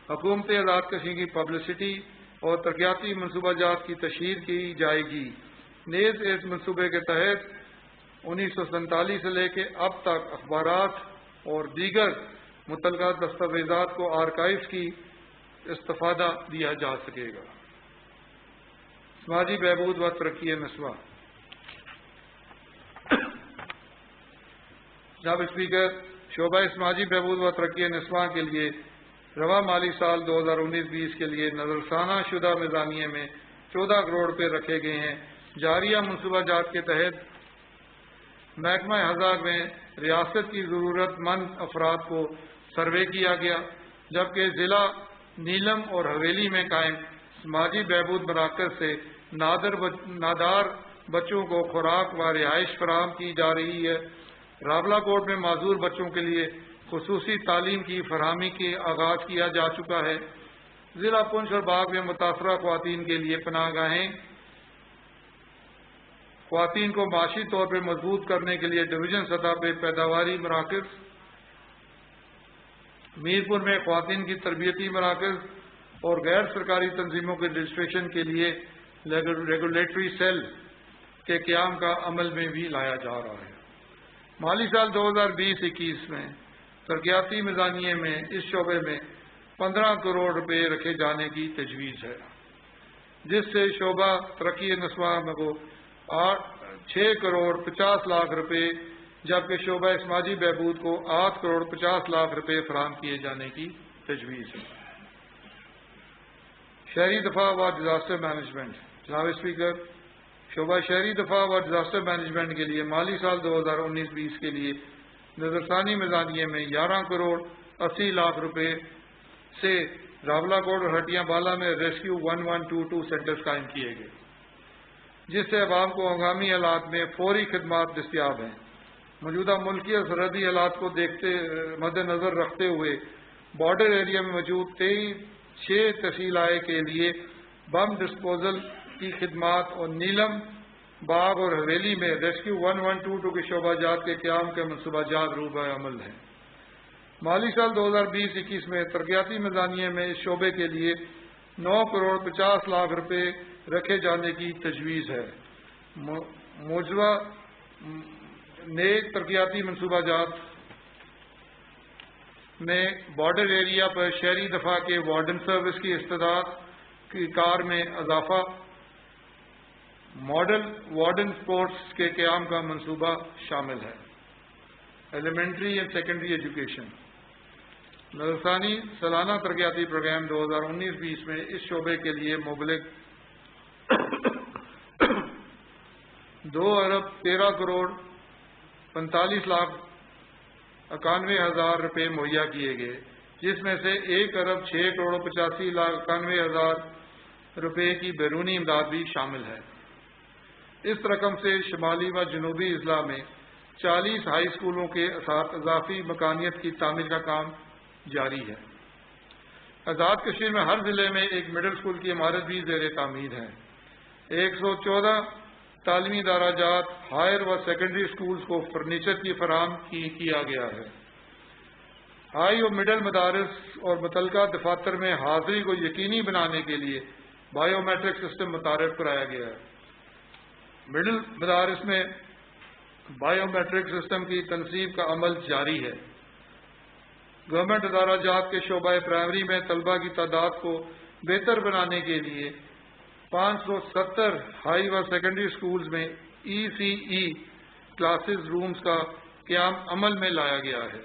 حکومت آزاد کشمیر کی پبلسٹی اور ترقیاتی منصوبہ جات کی تشہیر کی جائے گی۔ نیز اس منصوبے کے تحت 1947 سے لے کے اب تک اخبارات اور دیگر متعلقہ دستاویزات کو آرکائیوز کی استفادہ دیا جا سکے گا۔ سماجی بہبود و ترقی نسواں۔ جناب اسپیکر، شعبہ سماجی بہبود و ترقی نسواں کے لیے رواں مالی سال 2019-20 کے لیے نظرثانہ شدہ میزانیے میں 14 کروڑ روپے رکھے گئے ہیں۔ جاریہ منصوبہ جات کے تحت محکمہ اعضاء میں ریاست کی ضرورت مند افراد کو سروے کیا گیا، جبکہ ضلع نیلم اور حویلی میں قائم سماجی بہبود مراکز سے نادار بچوں کو خوراک و رہائش فراہم کی جا رہی ہے۔ راولا کوٹ میں معذور بچوں کے لیے خصوصی تعلیم کی فراہمی کے آغاز کیا جا چکا ہے۔ ضلع پنچ اور باغ میں متاثرہ خواتین کے لیے پناہ گاہیں، خواتین کو معاشی طور پر مضبوط کرنے کے لیے ڈویژن سطح پہ پیداواری مراکز، میرپور میں خواتین کی تربیتی مراکز اور غیر سرکاری تنظیموں کے رجسٹریشن کے لیے ریگولیٹری سیل کے قیام کا عمل میں بھی لایا جا رہا ہے۔ مالی سال 2020-21 میں ترقیاتی میزانیے میں اس شعبے میں 15 کروڑ روپے رکھے جانے کی تجویز ہے، جس سے شعبہ ترقی نسواں کو 6 کروڑ 50 لاکھ روپے جبکہ شعبہ سماجی بہبود کو 8 کروڑ 50 لاکھ روپے فراہم کیے جانے کی تجویز ہے۔ شہری دفاع و ڈیزاسٹر مینجمنٹ۔ جناب اسپیکر، شعبہ شہری دفاع و ڈیزاسٹر مینجمنٹ کے لیے مالی سال 2019-20 کے لیے نظرثانی میزانیے میں 11 کروڑ 80 لاکھ روپے سے راولا کوٹ اور ہٹیاں بالا میں ریسکیو 1122 سینٹرز قائم کیے گئے، جس سے عوام کو ہنگامی حالات میں فوری خدمات دستیاب ہیں۔ موجودہ ملکی اور سرحدی حالات کو مد نظر رکھتے ہوئے بارڈر ایریا میں موجود 6 تحصیلائے کے لیے بم ڈسپوزل کی خدمات اور نیلم، باغ اور حویلی میں ریسکیو 1122 کے شعبہ جات کے قیام کے منصوبہ جات روح عمل ہیں۔ مالی سال 2020-21 میں ترقیاتی میزانیے میں اس شعبے کے لیے 9 کروڑ 50 لاکھ روپے رکھے جانے کی تجویز ہے۔ موجودہ نیک ترقیاتی منصوبہ جات میں بارڈر ایریا پر شہری دفاع کے وارڈن سروس کی استعداد کی کار میں اضافہ، ماڈل وارڈن سپورٹس کے قیام کا منصوبہ شامل ہے۔ Elementary and secondary education. نظرثانی سالانہ ترقیاتی پروگرام 2019-20 میں اس شعبے کے لیے مبلغ 2 ارب 13 کروڑ 45 لاکھ 91 ہزار روپے مہیا کیے گئے، جس میں سے 1 ارب 6 کروڑ 85 لاکھ 91 ہزار روپے کی بیرونی امداد بھی شامل ہے۔ اس رقم سے شمالی و جنوبی اضلاع میں 40 ہائی اسکولوں کے اضافی مکانیت کی تعمیر کا کام جاری ہے۔ آزاد کشمیر میں ہر ضلع میں ایک مڈل اسکول کی عمارت بھی زیر تعمیر ہے۔ 114 تعلیمی ادارہ جات ہائر و سیکنڈری اسکولز کو فرنیچر کی فراہم کیا گیا ہے۔ ہائی اور مڈل مدارس اور متعلقہ دفاتر میں حاضری کو یقینی بنانے کے لیے بائیو میٹرک سسٹم متعارف کرایا گیا ہے۔ مڈل مدارس میں بائیو میٹرک سسٹم کی تنصیب کا عمل جاری ہے۔ گورنمنٹ ادارہ جات کے شعبہ پرائمری میں طلبہ کی تعداد کو بہتر بنانے کے لیے 570 ہائی و سیکنڈری سکولز میں ECE کلاسز رومز کا قیام عمل میں لایا گیا ہے۔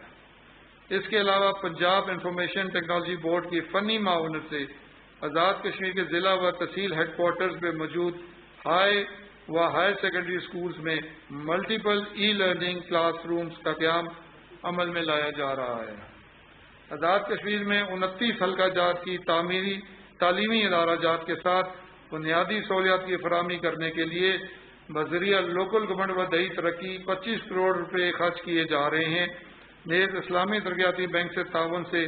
اس کے علاوہ پنجاب انفارمیشن ٹیکنالوجی بورڈ کی فنی معاونت سے آزاد کشمیر کے ضلع و تحصیل ہیڈ کوارٹرز میں موجود ہائی و ہائر سیکنڈری سکولز میں ملٹیپل لرننگ کلاس رومز کا قیام عمل میں لایا جا رہا ہے۔ آزاد کشمیر میں 29 حلقہ جات کی تعلیمی ادارہ جات کے ساتھ بنیادی سہولیات کی فراہمی کرنے کے لیے بذریعہ لوکل گورنمنٹ و دیہی ترقی 25 کروڑ روپے خرچ کیے جا رہے ہیں۔ نیز اسلامی ترقیاتی بینک سے تعاون سے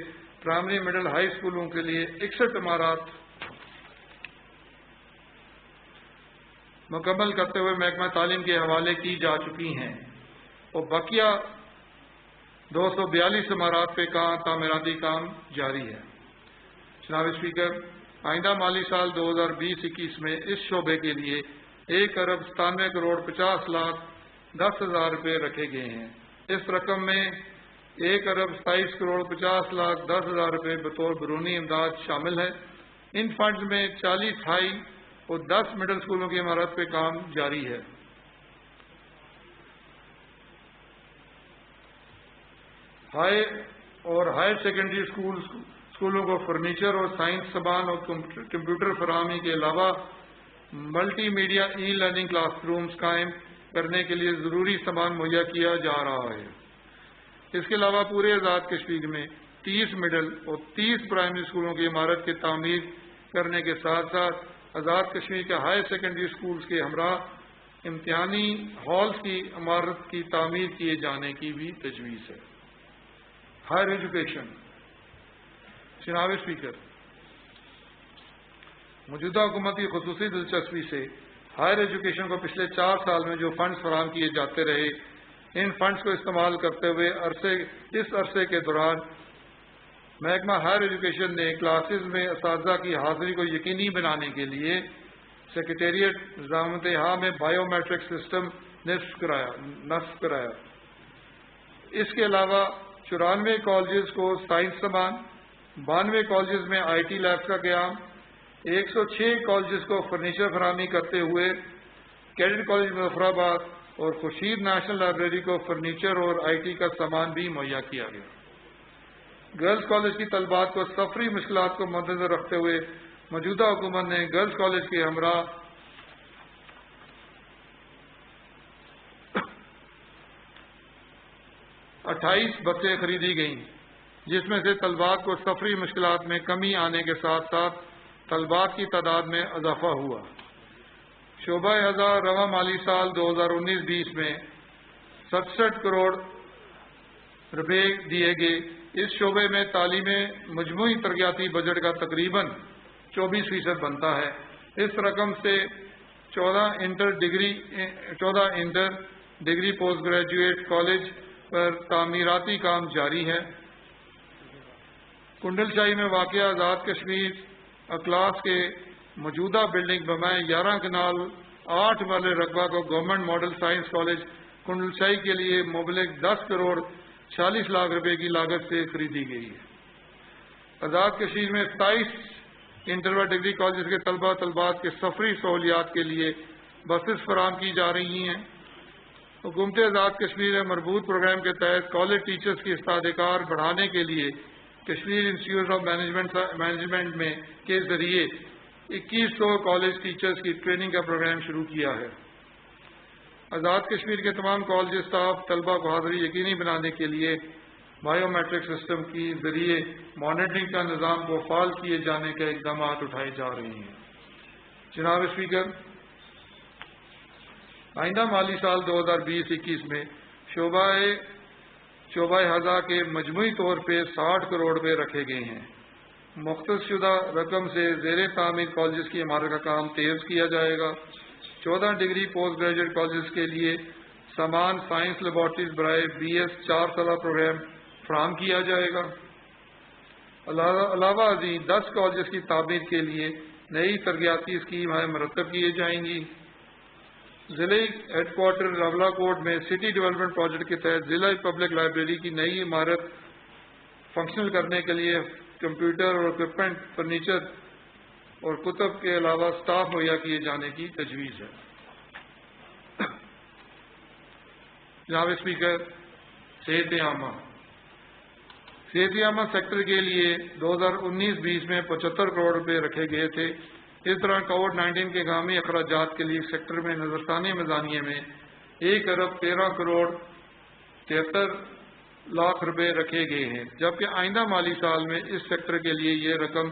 پرائمری مڈل ہائی اسکولوں کے لیے 61 عمارات مکمل کرتے ہوئے محکمہ تعلیم کے حوالے کی جا چکی ہیں اور بقیہ 242 عمارات پہ تعمیراتی کام جاری ہے۔ جناب اسپیکر، آئندہ مالی سال 2020-21 میں اس شعبے کے لیے 1,97,50,10,000 روپے رکھے گئے ہیں۔ اس رقم میں 1,27,50,10,000 روپے بطور بیرونی امداد شامل ہے۔ ان فنڈز میں 40 ہائی اور 10 مڈل اسکولوں کی عمارت پہ کام جاری ہے۔ ہائی اور ہائر سیکنڈری اسکولوں کو فرنیچر اور سائنس سامان اور کمپیوٹر فراہمی کے علاوہ multi media learning class rooms قائم کرنے کے لیے ضروری سامان مہیا کیا جا رہا ہے۔ اس کے علاوہ پورے آزاد کشمیر میں 30 مڈل اور 30 پرائمری اسکولوں کی عمارت کی تعمیر کرنے کے ساتھ ساتھ آزاد کشمیر کے ہائر سیکنڈری اسکولز کے ہمراہ امتحانی ہالز کی عمارت کی تعمیر کیے جانے کی بھی تجویز ہے۔ Higher education. جناب اسپیکر، موجودہ حکومت کی خصوصی دلچسپی سے ہائر ایجوکیشن کو پچھلے 4 سال میں جو فنڈز فراہم کیے جاتے رہے، ان فنڈز کو استعمال کرتے ہوئے اس عرصے کے دوران محکمہ ہائر ایجوکیشن نے کلاسز میں اساتذہ کی حاضری کو یقینی بنانے کے لیے سیکریٹریٹ نظام انتہا میں بائیو میٹرک سسٹم نصب کرایا۔ اس کے علاوہ 94 کالجز کو سائنس سامان، 92 کالجز میں IT لیبس کا قیام، 106 کالجز کو فرنیچر فراہمی کرتے ہوئے کیڈٹ کالج مظفر آباد اور خورشید نیشنل لائبریری کو فرنیچر اور IT کا سامان بھی مہیا کیا گیا۔ گرلز کالج کی طلبات کو سفری مشکلات کو مدنظر رکھتے ہوئے موجودہ حکومت نے گرلز کالج کے ہمراہ 28 بسیں خریدی گئیں، جس میں سے طلبات کو سفری مشکلات میں کمی آنے کے ساتھ ساتھ طلبات کی تعداد میں اضافہ ہوا۔ شعبہ اعضاء رواں مالی سال 2019-20 میں 67 کروڑ روپے دیے گئے۔ اس شعبے میں تعلیم مجموعی ترقیاتی بجٹ کا تقریباً 24% بنتا ہے۔ اس رقم سے 14 inter degree post graduate college پر تعمیراتی کام جاری ہے۔ کنڈل شاہی میں واقع آزاد کشمیر اکلاس کے موجودہ بلڈنگ بمائے 11 کنال 8 والے رقبہ کو گورنمنٹ ماڈل سائنس کالج کنڈل شاہی کے لیے مبلغ 10 کروڑ 40 لاکھ روپے کی لاگت سے خریدی گئی ہے۔ آزاد کشمیر میں 27 انٹر و ڈگری کالجز کے طلبات کے سفری سہولیات کے لیے بسز فراہم کی جا رہی ہیں۔ حکومت آزاد کشمیر میں مربوط پروگرام کے تحت کالج ٹیچرز کی استعداد کار بڑھانے کے لیے کشمیر انسٹیٹیوٹ آف مینجمنٹ میں کے ذریعے 2100 کالج ٹیچرز کی ٹریننگ کا پروگرام شروع کیا ہے۔ آزاد کشمیر کے تمام کالج اسٹاف طلبہ کو حاضری یقینی بنانے کے لیے بائیو میٹرک سسٹم کے ذریعے مانیٹرنگ کا نظام کو فعال کیے جانے کے اقدامات اٹھائے جا رہے ہیں۔ جناب اسپیکر، آئندہ مالی سال 2020-21 میں شعبہ اعضاء کے مجموعی طور پہ 60 کروڑ روپے رکھے گئے ہیں۔ مختص شدہ رقم سے زیر تعمیر کالجز کی عمارت کا کام تیز کیا جائے گا۔ 14 ڈگری پوسٹ گریجویٹ کالجز کے لیے سامان سائنس لیبارٹریز برائے BS 4 سالہ پروگرام فراہم کیا جائے گا۔ علاوہ ازیں 10 کالجز کی تعمیر کے لیے نئی ترقیاتی اسکیم مرتب کی جائیں گی۔ ضلعی ہیڈ کوارٹر راولا کوٹ میں سٹی ڈیولپمنٹ پروجیکٹ کے تحت ضلعی پبلک لائبریری کی نئی عمارت فنکشنل کرنے کے لیے کمپیوٹر اور اکوپمنٹ، فرنیچر اور کتب کے علاوہ سٹاف مہیا کیے جانے کی تجویز ہے۔ جناب اسپیکر، صحت عامہ سیکٹر کے لیے 2019-20 میں 75 کروڑ روپے رکھے گئے تھے۔ اس طرح کووڈ-19 کے گامی اخراجات کے لیے سیکٹر میں نظرثانی میزانیے میں 1 ارب 13 کروڑ 73 لاکھ روپے رکھے گئے ہیں، جبکہ آئندہ مالی سال میں اس سیکٹر کے لیے یہ رقم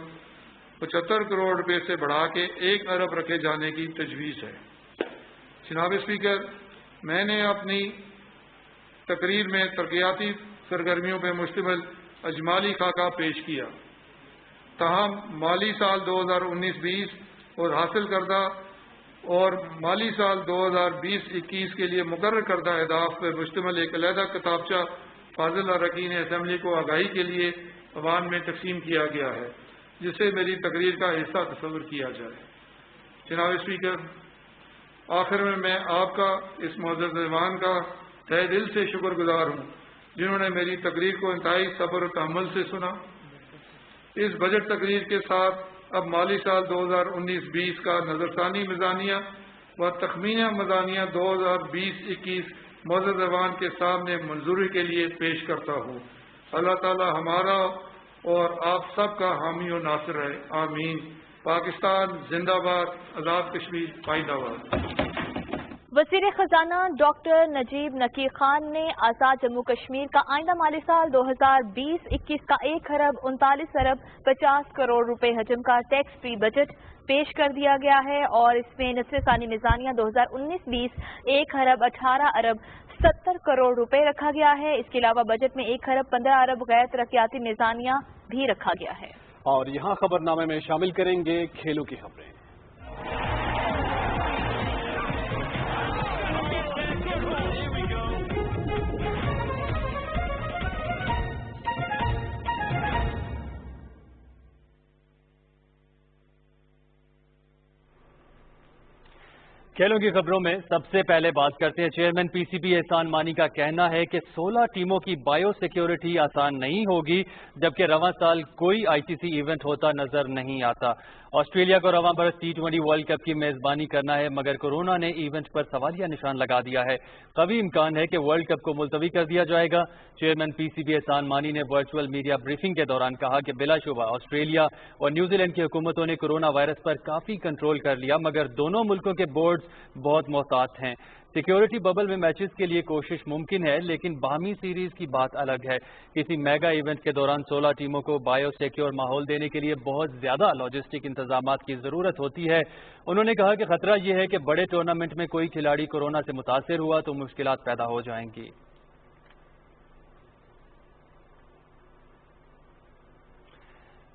75 کروڑ روپے سے بڑھا کے 1 ارب رکھے جانے کی تجویز ہے۔ جناب اسپیکر، میں نے اپنی تقریر میں ترقیاتی سرگرمیوں پر مشتمل اجمالی خاکہ پیش کیا، تاہم مالی سال 2019-20 اور حاصل کردہ اور مالی سال 2020-21 کے لیے مقرر کردہ اہداف پر مشتمل ایک علیحدہ کتابچہ فاضل اراکین اسمبلی کو آگاہی کے لیے عوام میں تقسیم کیا گیا ہے، جس سے میری تقریر کا حصہ تصور کیا جائے۔ جناب اسپیکر، آخر میں آپ کا اس معزز ایوان کا تہہ دل سے شکر گزار ہوں جنہوں نے میری تقریر کو انتہائی صبر و تحمل سے سنا۔ اس بجٹ تقریر کے ساتھ اب مالی سال 2019-20 کا نظرثانی میزانیہ و تخمینہ میزانیہ 2020-21 معزز ایوان کے سامنے منظوری کے لیے پیش کرتا ہوں۔ اللہ تعالی ہمارا اور آپ سب کا حامی و ناصر ہے، آمین۔ پاکستان زندہ باد، آزاد کشمیر پائندہ باد۔ وزیر خزانہ ڈاکٹر نجیب نکیر خان نے آزاد جموں کشمیر کا آئندہ مالی سال 2020-21 کا 1 ارب 39 ارب 50 کروڑ روپے حجم کا ٹیکس فری بجٹ پیش کر دیا گیا ہے، اور اس میں نصف ثانی میزانیہ 2019-20 1 ارب 18 ارب 70 کروڑ روپے رکھا گیا ہے۔ اس کے علاوہ بجٹ میں 1 ارب 15 ارب غیر ترقیاتی میزانیہ بھی رکھا گیا ہے۔ اور یہاں خبر نامے میں شامل کریں گے کھیلوں کی خبریں۔ کھیلوں کی خبروں میں سب سے پہلے بات کرتے ہیں chairman P C B Ehsan Mani کا کہنا ہے کہ 16 ٹیموں کی بایو سیکیورٹی آسان نہیں ہوگی، جبکہ رواں سال کوئی آئی سی سی ایونٹ ہوتا نظر نہیں آتا۔ آسٹریلیا کو رواں برس T20 ورلڈ کپ کی میزبانی کرنا ہے، مگر کورونا نے ایونٹ پر سوالیہ نشان لگا دیا ہے۔ قوی امکان ہے کہ ورلڈ کپ کو ملتوی کر دیا جائے گا۔ Chairman P C B Ehsan Mani نے ورچوئل میڈیا بریفنگ کے دوران کہا کہ بلا شبہ آسٹریلیا اور نیوزی لینڈ کی حکومتوں نے کورونا وائرس پر کافی کنٹرول کر لیا، مگر دونوں ملکوں کے بورڈز بہت محتاط ہیں۔ سیکیورٹی ببل میں میچز کے لیے کوشش ممکن ہے، لیکن باہمی سیریز کی بات الگ ہے۔ کسی میگا ایونٹ کے دوران 16 ٹیموں کو بایو سیکیور ماحول دینے کے لیے بہت زیادہ لاجسٹک انتظامات کی ضرورت ہوتی ہے۔ انہوں نے کہا کہ خطرہ یہ ہے کہ بڑے ٹورنامنٹ میں کوئی کھلاڑی کورونا سے متاثر ہوا تو مشکلات پیدا ہو جائیں گی۔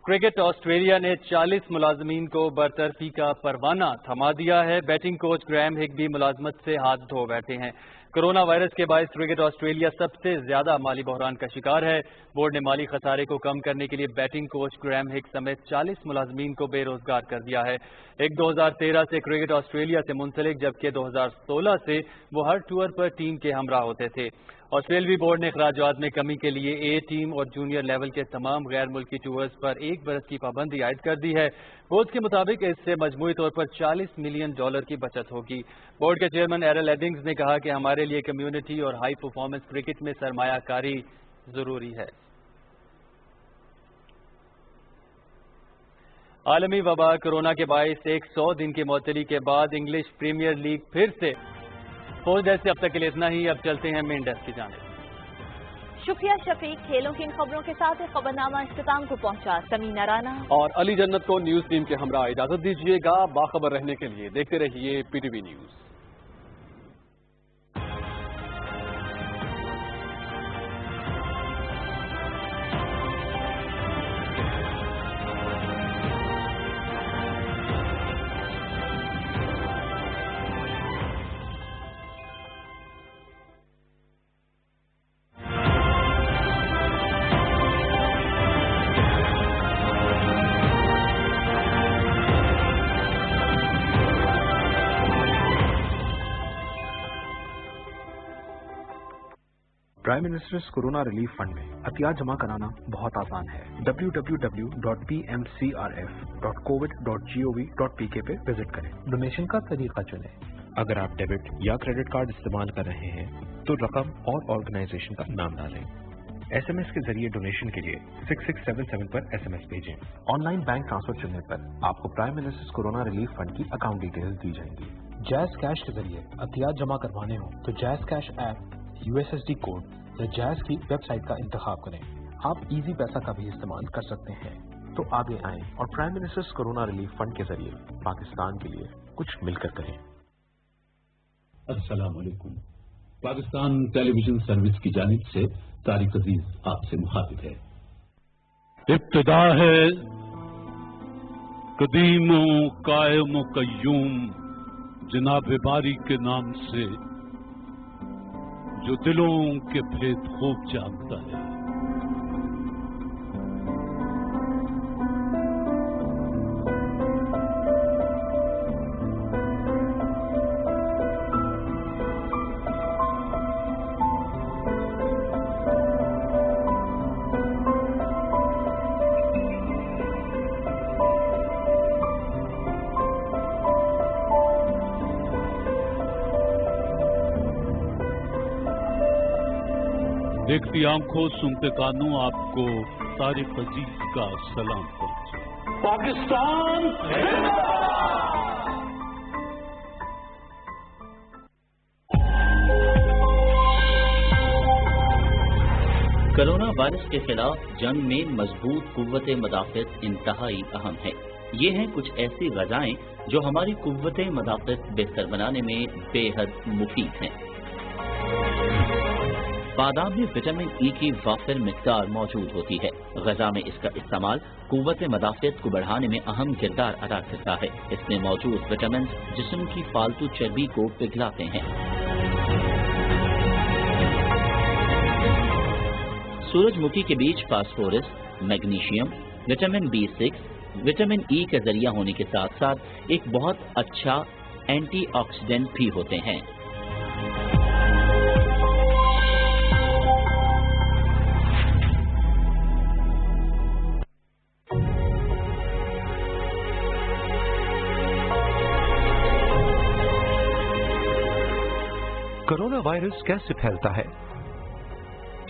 کرکٹ آسٹریلیا نے 40 ملازمین کو برطرفی کا پروانہ تھما دیا ہے۔ بیٹنگ کوچ گریم ہگ بھی ملازمت سے ہاتھ دھو بیٹھے ہیں۔ کورونا وائرس کے باعث کرکٹ آسٹریلیا سب سے زیادہ مالی بحران کا شکار ہے۔ بورڈ نے مالی خسارے کو کم کرنے کے لیے بیٹنگ کوچ گریم ہگ سمیت 40 ملازمین کو بے روزگار کر دیا ہے۔ ایک 2013 سے کرکٹ آسٹریلیا سے منسلک، جبکہ 2016 سے وہ ہر ٹور پر ٹیم کے ہمراہ ہوتے تھے۔ آسٹریلوی بورڈ نے اخراجات میں کمی کے لیے اے ٹیم اور جونیئر لیول کے تمام غیر ملکی ٹورز پر 1 برس کی پابندی عائد کر دی ہے۔ بورڈ کے مطابق اس سے مجموعی طور پر $40 ملین کی بچت ہوگی۔ بورڈ کے چیئرمین ایرل ایڈنگز نے کہا کہ ہمارے لیے کمیونٹی اور ہائی پرفارمنس کرکٹ میں سرمایہ کاری ضروری ہے۔ عالمی وبا کورونا کے باعث 100 دن کی معطلی کے بعد انگلش پریمیئر لیگ پھر سے فوج ڈیسک سے اب تک کے لیے اتنا ہی۔ اب چلتے ہیں مین ڈیسک کی جانب۔ شکریہ شفیق۔ کھیلوں کی ان خبروں کے ساتھ خبرنامہ اختتام کو پہنچا۔ سمینہ رانا اور علی جنت کو نیوز ٹیم کے ہمراہ اجازت دیجیے گا۔ باخبر رہنے کے لیے دیکھتے رہیے P T V news. Prime ministers corona relief fund میں عطیات جمع کرانا بہت آسان ہے۔ www.pmcrf.covid.gov.pk پہ وزٹ کریں۔ ڈونیشن کا طریقہ چنیں۔ اگر آپ ڈیبٹ یا کریڈٹ کارڈ استعمال کر رہے ہیں تو رقم اور آرگنائزیشن کا نام ڈالیں۔ ایس ایم ایس کے ذریعے ڈونیشن کے لیے 6677 پر ایس ایم ایس بھیجیں۔ آن لائن بینک ٹرانسفر چننے پر آپ کو prime ministers corona relief fund کی اکاؤنٹ ڈیٹیلز دی جائیں گی۔ جیز کیش کے ذریعے عطیات جمع کروانے ہوں تو جیز کیش ایپ، USSD کوڈ یا جیز کی ویب سائٹ کا انتخاب کریں۔ آپ ایزی پیسہ کا بھی استعمال کر سکتے ہیں۔ تو آگے آئیں اور prime ministers corona relief fund کے ذریعے پاکستان کے لیے کچھ مل کر کریں۔ السلام علیکم۔ پاکستان ٹیلی ویژن سروس کی جانب سے طارق عزیز آپ سے مخاطب ہے۔ ابتدا ہے قدیم و قائم و قیوم جناب باری کے نام سے، جو دلوں کے بھید خوب جانتا ہے۔ دیکھتی آنکھوں سنتے کانوں آپ کو طارق عزیز کا سلام پہنچے۔ پاکستان کرونا وائرس کے خلاف جنگ میں مضبوط قوت مدافعت انتہائی اہم ہے۔ یہ ہیں کچھ ایسی غذائیں جو ہماری قوت مدافعت بہتر بنانے میں بے حد مفید ہیں۔ بادام میں وٹامن ای کی وافر مقدار موجود ہوتی ہے۔ غذا میں اس کا استعمال قوت مدافعت کو بڑھانے میں اہم کردار ادا کرتا ہے۔ اس میں موجود وٹامن جسم کی فالتو چربی کو پگھلاتے ہیں۔ سورج مکھی کے بیج phosphorus, magnesium, vitamin B6، vitamin E کا ذریعہ ہونے کے ساتھ ساتھ ایک بہت اچھا اینٹی آکسیڈنٹ بھی ہوتے ہیں۔ کورونا وائرس کیسے پھیلتا ہے؟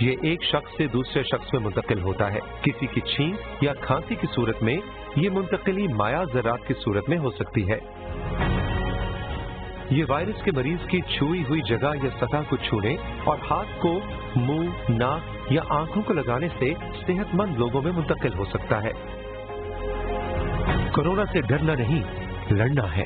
یہ ایک شخص سے دوسرے شخص میں منتقل ہوتا ہے۔ کسی کی چھینک یا کھانسی کی صورت میں یہ منتقلی مائع ذرات کی صورت میں ہو سکتی ہے۔ یہ وائرس کے مریض کی چھوئی ہوئی جگہ یا سطح کو چھونے اور ہاتھ کو منہ، ناک یا آنکھوں کو لگانے سے صحت مند لوگوں میں منتقل ہو سکتا ہے۔ کورونا سے ڈرنا نہیں، لڑنا ہے۔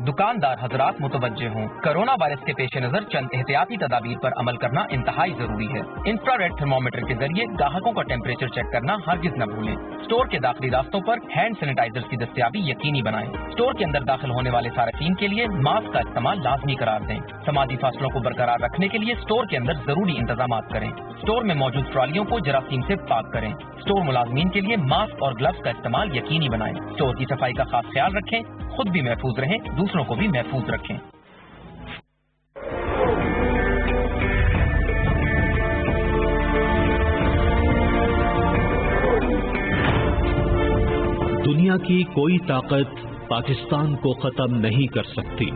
دکاندار حضرات متوجہ ہوں، کرونا وائرس کے پیش نظر چند احتیاطی تدابیر پر عمل کرنا انتہائی ضروری ہے۔ انفراریڈ تھرمومیٹر کے ذریعے گاہکوں کا ٹیمپریچر چیک کرنا ہرگز نہ بھولیں۔ اسٹور کے داخلی راستوں پر ہینڈ سینیٹائزر کی دستیابی یقینی بنائیں۔ اسٹور کے اندر داخل ہونے والے صارفین کے لیے ماسک کا استعمال لازمی قرار دیں۔ سماجی فاصلوں کو برقرار رکھنے کے لیے اسٹور کے اندر ضروری انتظامات کریں۔ اسٹور میں موجود ٹرالیوں کو جراثیم سے پاک کریں۔ اسٹور ملازمین کے لیے ماسک اور گلوز کا استعمال یقینی بنائیں۔ اسٹور کی صفائی کا خاص خیال رکھیں، خود بھی محفوظ رہیں، دوسروں کو بھی محفوظ رکھیں۔ دنیا کی کوئی طاقت پاکستان کو ختم نہیں کر سکتی۔